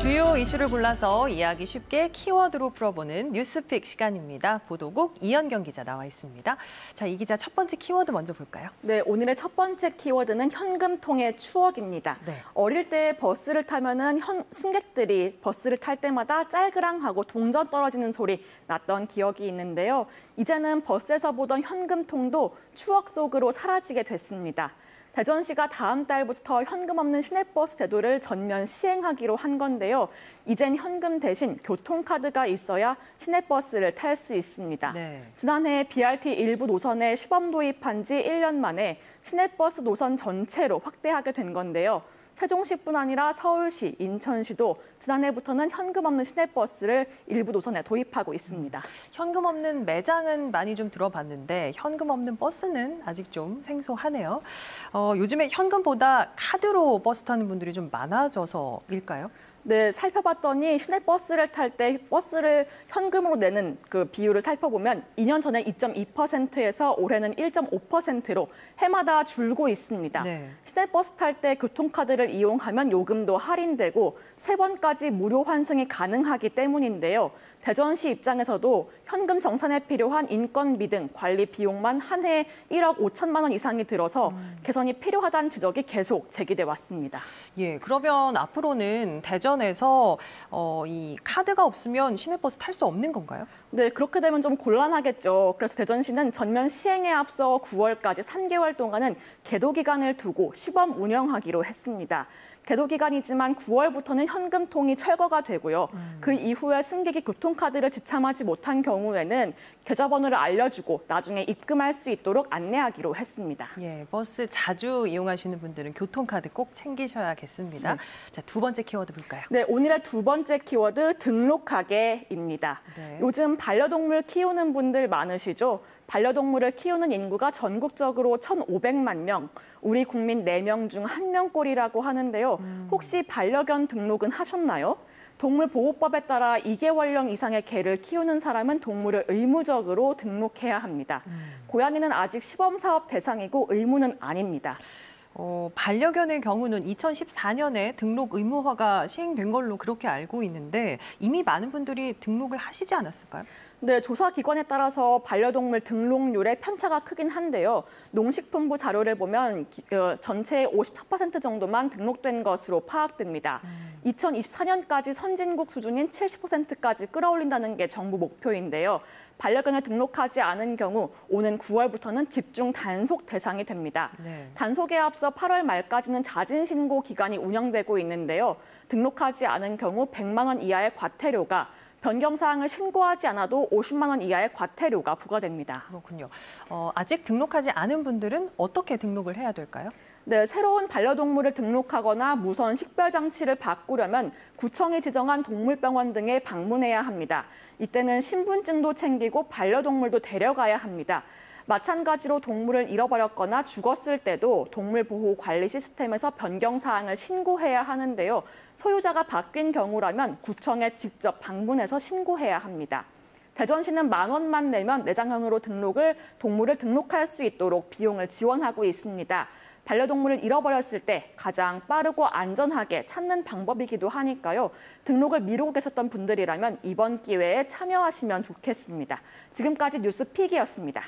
주요 이슈를 골라서 이야기 쉽게 키워드로 풀어보는 뉴스픽 시간입니다. 보도국 이현경 기자 나와 있습니다. 자, 이 기자 첫 번째 키워드 먼저 볼까요? 네, 오늘의 첫 번째 키워드는 현금통의 추억입니다. 네. 어릴 때 버스를 타면은 승객들이 버스를 탈 때마다 짤그랑하고 동전 떨어지는 소리 났던 기억이 있는데요. 이제는 버스에서 보던 현금통도 추억 속으로 사라지게 됐습니다. 대전시가 다음 달부터 현금 없는 시내버스 제도를 전면 시행하기로 한 건데요. 이젠 현금 대신 교통카드가 있어야 시내버스를 탈 수 있습니다. 네. 지난해 BRT 일부 노선에 시범 도입한 지 1년 만에 시내버스 노선 전체로 확대하게 된 건데요. 세종시뿐 아니라 서울시, 인천시도 지난해부터는 현금 없는 시내버스를 일부 노선에 도입하고 있습니다. 현금 없는 매장은 많이 좀 들어봤는데 현금 없는 버스는 아직 좀 생소하네요. 요즘에 현금보다 카드로 버스 타는 분들이 좀 많아져서일까요? 네, 살펴봤더니 시내버스를 탈 때 버스를 현금으로 내는 그 비율을 살펴보면 2년 전에 2.2%에서 올해는 1.5%로 해마다 줄고 있습니다. 네. 시내버스 탈 때 교통카드를 이용하면 요금도 할인되고 3번까지 무료 환승이 가능하기 때문인데요. 대전시 입장에서도 현금 정산에 필요한 인건비 등 관리 비용만 한 해에 1억 5천만 원 이상이 들어서 개선이 필요하다는 지적이 계속 제기돼 왔습니다. 예, 그러면 앞으로는 대전에서 이 카드가 없으면 시내버스 탈 수 없는 건가요? 네, 그렇게 되면 좀 곤란하겠죠. 그래서 대전시는 전면 시행에 앞서 9월까지 3개월 동안은 계도 기간을 두고 시범 운영하기로 했습니다. 계도 기간이지만 9월부터는 현금통이 철거가 되고요. 그 이후에 승객이 교통카드를 지참하지 못한 경우에는 계좌번호를 알려주고 나중에 입금할 수 있도록 안내하기로 했습니다. 예, 버스 자주 이용하시는 분들은 교통카드 꼭 챙기셔야겠습니다. 네. 자, 두 번째 키워드 볼까요? 네, 오늘의 두 번째 키워드 등록하게입니다. 네. 요즘 반려동물 키우는 분들 많으시죠? 반려동물을 키우는 인구가 전국적으로 1,500만 명, 우리 국민 4명 중 1명꼴이라고 하는데요. 혹시 반려견 등록은 하셨나요? 동물보호법에 따라 2개월령 이상의 개를 키우는 사람은 동물을 의무적으로 등록해야 합니다. 고양이는 아직 시범사업 대상이고 의무는 아닙니다. 반려견의 경우는 2014년에 등록 의무화가 시행된 걸로 그렇게 알고 있는데 이미 많은 분들이 등록을 하시지 않았을까요? 네, 조사 기관에 따라서 반려동물 등록률의 편차가 크긴 한데요. 농식품부 자료를 보면 전체의 54% 정도만 등록된 것으로 파악됩니다. 2024년까지 선진국 수준인 70%까지 끌어올린다는 게 정부 목표인데요. 반려견을 등록하지 않은 경우 오는 9월부터는 집중 단속 대상이 됩니다. 네. 단속에 앞서 8월 말까지는 자진 신고 기간이 운영되고 있는데요. 등록하지 않은 경우 100만 원 이하의 과태료가, 변경 사항을 신고하지 않아도 50만 원 이하의 과태료가 부과됩니다. 그렇군요. 아직 등록하지 않은 분들은 어떻게 등록을 해야 될까요? 네, 새로운 반려동물을 등록하거나 무선 식별장치를 바꾸려면 구청이 지정한 동물병원 등에 방문해야 합니다. 이때는 신분증도 챙기고 반려동물도 데려가야 합니다. 마찬가지로 동물을 잃어버렸거나 죽었을 때도 동물보호관리 시스템에서 변경 사항을 신고해야 하는데요. 소유자가 바뀐 경우라면 구청에 직접 방문해서 신고해야 합니다. 대전시는 10,000원만 내면 내장형으로 동물을 등록할 수 있도록 비용을 지원하고 있습니다. 반려동물을 잃어버렸을 때 가장 빠르고 안전하게 찾는 방법이기도 하니까요. 등록을 미루고 계셨던 분들이라면 이번 기회에 참여하시면 좋겠습니다. 지금까지 뉴스픽이었습니다.